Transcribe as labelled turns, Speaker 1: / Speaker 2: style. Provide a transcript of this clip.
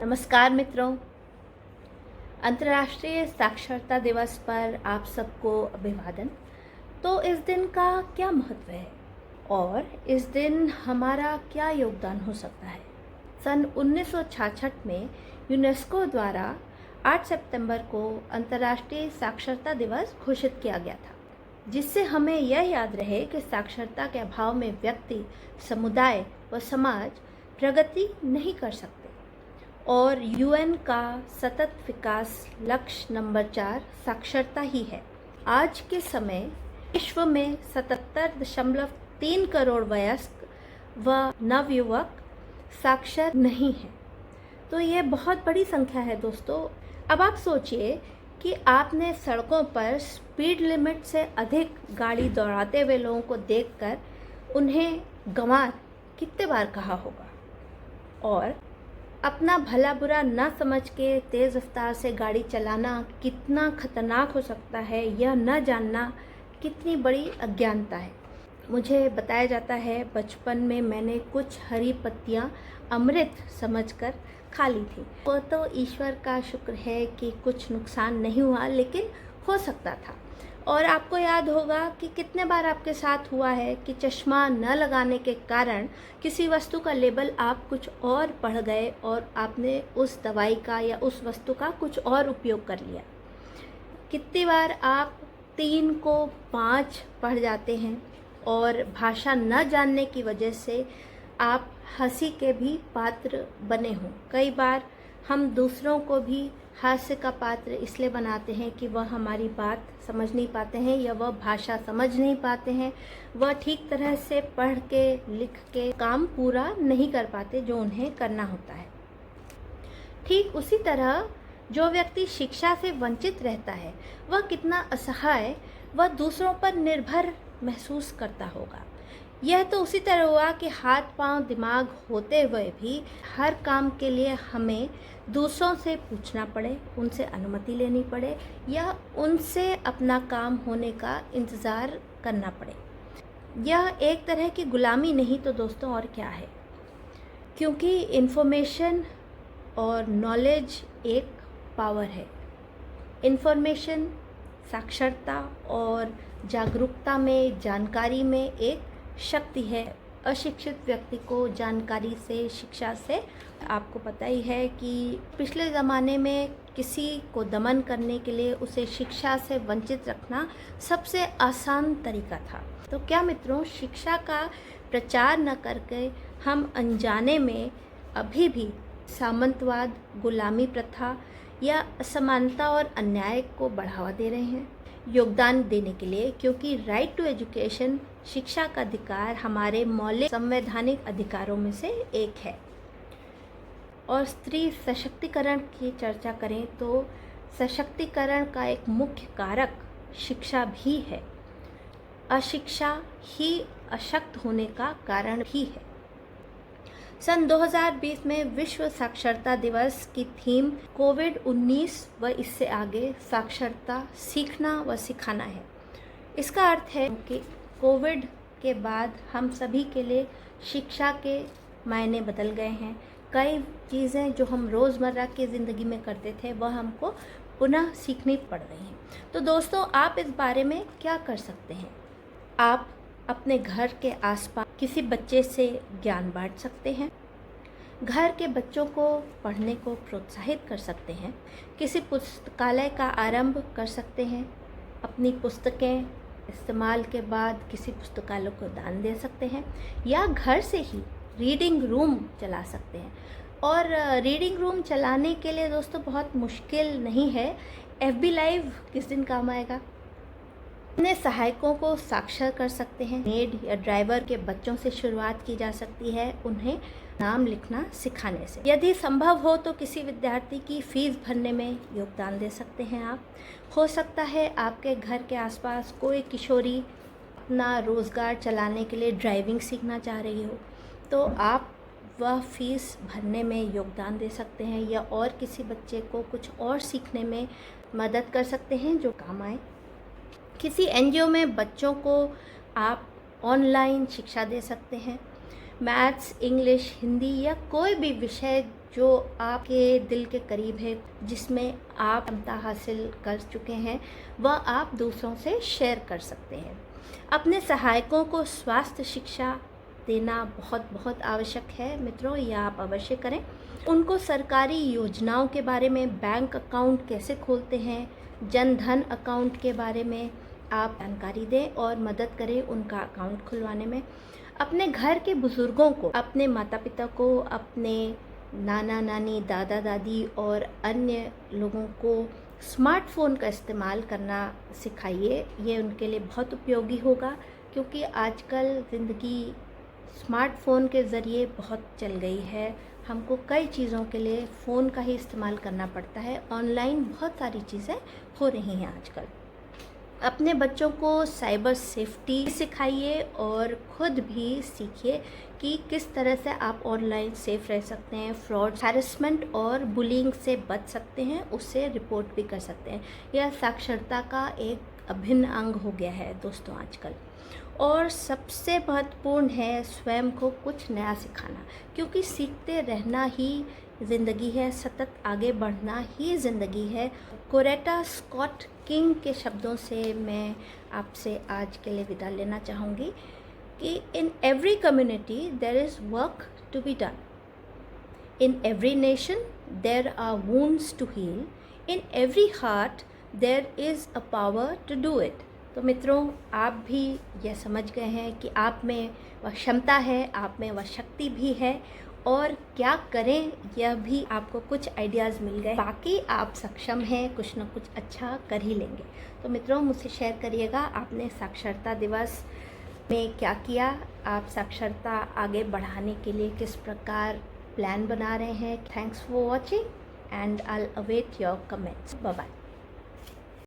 Speaker 1: नमस्कार मित्रों। अंतर्राष्ट्रीय साक्षरता दिवस पर आप सबको अभिवादन। तो इस दिन का क्या महत्व है और इस दिन हमारा क्या योगदान हो सकता है? सन 1966 में यूनेस्को द्वारा 8 सितंबर को अंतर्राष्ट्रीय साक्षरता दिवस घोषित किया गया था, जिससे हमें यह याद रहे कि साक्षरता के अभाव में व्यक्ति, समुदाय व समाज प्रगति नहीं कर सकते। और यूएन का सतत विकास लक्ष्य नंबर 4 साक्षरता ही है। आज के समय विश्व में 77.3 करोड़ वयस्क व नवयुवक साक्षर नहीं हैं। तो ये बहुत बड़ी संख्या है दोस्तों। अब आप सोचिए कि आपने सड़कों पर स्पीड लिमिट से अधिक गाड़ी दौड़ाते हुए लोगों को देखकर उन्हें गंवार कितने बार कहा होगा, और अपना भला बुरा न समझ के तेज़ रफ्तार से गाड़ी चलाना कितना खतरनाक हो सकता है यह न जानना कितनी बड़ी अज्ञानता है। मुझे बताया जाता है बचपन में मैंने कुछ हरी पत्तियां अमृत समझकर खा ली थी। वो तो ईश्वर का शुक्र है कि कुछ नुकसान नहीं हुआ, लेकिन हो सकता था। और आपको याद होगा कि कितने बार आपके साथ हुआ है कि चश्मा न लगाने के कारण किसी वस्तु का लेबल आप कुछ और पढ़ गए और आपने उस दवाई का या उस वस्तु का कुछ और उपयोग कर लिया। कितनी बार आप 3 को 5 पढ़ जाते हैं और भाषा न जानने की वजह से आप हंसी के भी पात्र बने हों। कई बार हम दूसरों को भी हास्य का पात्र इसलिए बनाते हैं कि वह हमारी बात समझ नहीं पाते हैं या वह भाषा समझ नहीं पाते हैं, वह ठीक तरह से पढ़ के लिख के काम पूरा नहीं कर पाते जो उन्हें करना होता है। ठीक उसी तरह जो व्यक्ति शिक्षा से वंचित रहता है वह कितना असहाय व दूसरों पर निर्भर महसूस करता होगा। यह तो उसी तरह हुआ कि हाथ पांव दिमाग होते हुए भी हर काम के लिए हमें दूसरों से पूछना पड़े, उनसे अनुमति लेनी पड़े या उनसे अपना काम होने का इंतज़ार करना पड़े। यह एक तरह की गुलामी नहीं तो दोस्तों और क्या है, क्योंकि इन्फॉर्मेशन और नॉलेज एक पावर है। इन्फॉर्मेशन साक्षरता और जागरूकता में, जानकारी में एक शक्ति है। अशिक्षित व्यक्ति को जानकारी से, शिक्षा से, आपको पता ही है कि पिछले ज़माने में किसी को दमन करने के लिए उसे शिक्षा से वंचित रखना सबसे आसान तरीका था। तो क्या मित्रों, शिक्षा का प्रचार न करके हम अनजाने में अभी भी सामंतवाद, गुलामी प्रथा या असमानता और अन्याय को बढ़ावा दे रहे हैं? योगदान देने के लिए, क्योंकि राइट टू एजुकेशन, शिक्षा का अधिकार, हमारे मौलिक संवैधानिक अधिकारों में से एक है। और स्त्री सशक्तिकरण की चर्चा करें तो सशक्तिकरण का एक मुख्य कारक शिक्षा भी है। अशिक्षा ही अशक्त होने का कारण भी है। सन 2020 में विश्व साक्षरता दिवस की थीम कोविड-19 व इससे आगे साक्षरता सीखना व सिखाना है। इसका अर्थ है कि कोविड के बाद हम सभी के लिए शिक्षा के मायने बदल गए हैं। कई चीज़ें जो हम रोज़मर्रा की ज़िंदगी में करते थे वह हमको पुनः सीखनी पड़ रही हैं। तो दोस्तों, आप इस बारे में क्या कर सकते हैं? आप अपने घर के आसपास किसी बच्चे से ज्ञान बांट सकते हैं, घर के बच्चों को पढ़ने को प्रोत्साहित कर सकते हैं, किसी पुस्तकालय का आरंभ कर सकते हैं, अपनी पुस्तकें इस्तेमाल के बाद किसी पुस्तकालय को दान दे सकते हैं, या घर से ही रीडिंग रूम चला सकते हैं। और रीडिंग रूम चलाने के लिए दोस्तों बहुत मुश्किल नहीं है। FB लाइव किस दिन काम आएगा। अपने सहायकों को साक्षर कर सकते हैं। मेड या ड्राइवर के बच्चों से शुरुआत की जा सकती है, उन्हें नाम लिखना सिखाने से। यदि संभव हो तो किसी विद्यार्थी की फीस भरने में योगदान दे सकते हैं आप। हो सकता है आपके घर के आसपास कोई किशोरी अपना रोज़गार चलाने के लिए ड्राइविंग सीखना चाह रही हो, तो आप वह फीस भरने में योगदान दे सकते हैं या और किसी बच्चे को कुछ और सीखने में मदद कर सकते हैं जो काम आए। किसी NGO में बच्चों को आप ऑनलाइन शिक्षा दे सकते हैं। मैथ्स, इंग्लिश, हिंदी या कोई भी विषय जो आपके दिल के करीब है, जिसमें आप क्षमता हासिल कर चुके हैं, वह आप दूसरों से शेयर कर सकते हैं। अपने सहायकों को स्वास्थ्य शिक्षा देना बहुत बहुत आवश्यक है मित्रों, यह आप अवश्य करें। उनको सरकारी योजनाओं के बारे में, बैंक अकाउंट कैसे खोलते हैं, जन धन अकाउंट के बारे में आप जानकारी दें और मदद करें उनका अकाउंट खुलवाने में। अपने घर के बुज़ुर्गों को, अपने माता पिता को, अपने नाना नानी, दादा दादी और अन्य लोगों को स्मार्टफ़ोन का इस्तेमाल करना सिखाइए। ये उनके लिए बहुत उपयोगी होगा, क्योंकि आजकल ज़िंदगी स्मार्टफ़ोन के ज़रिए बहुत चल गई है। हमको कई चीज़ों के लिए फ़ोन का ही इस्तेमाल करना पड़ता है। ऑनलाइन बहुत सारी चीज़ें हो रही हैं आजकल। अपने बच्चों को साइबर सेफ्टी सिखाइए और खुद भी सीखिए कि किस तरह से आप ऑनलाइन सेफ रह सकते हैं, फ्रॉड, हैरेसमेंट और बुलिंग से बच सकते हैं, उससे रिपोर्ट भी कर सकते हैं। यह साक्षरता का एक अभिन्न अंग हो गया है दोस्तों आजकल। और सबसे महत्वपूर्ण है स्वयं को कुछ नया सिखाना, क्योंकि सीखते रहना ही ज़िंदगी है, सतत आगे बढ़ना ही ज़िंदगी है। कोरेटा स्कॉट किंग के शब्दों से मैं आपसे आज के लिए विदा लेना चाहूँगी कि in every community there is work to be done, in every nation there are wounds to heal, in every heart there is a power to do it. तो मित्रों, आप भी यह समझ गए हैं कि आप में वह क्षमता है, आप में वह शक्ति भी है, और क्या करें यह भी आपको कुछ आइडियाज़ मिल गए। बाकी आप सक्षम हैं, कुछ ना कुछ अच्छा कर ही लेंगे। तो मित्रों, मुझसे शेयर करिएगा आपने साक्षरता दिवस में क्या किया, आप साक्षरता आगे बढ़ाने के लिए किस प्रकार प्लान बना रहे हैं। Thanks for watching and I will await your comments. Bye bye.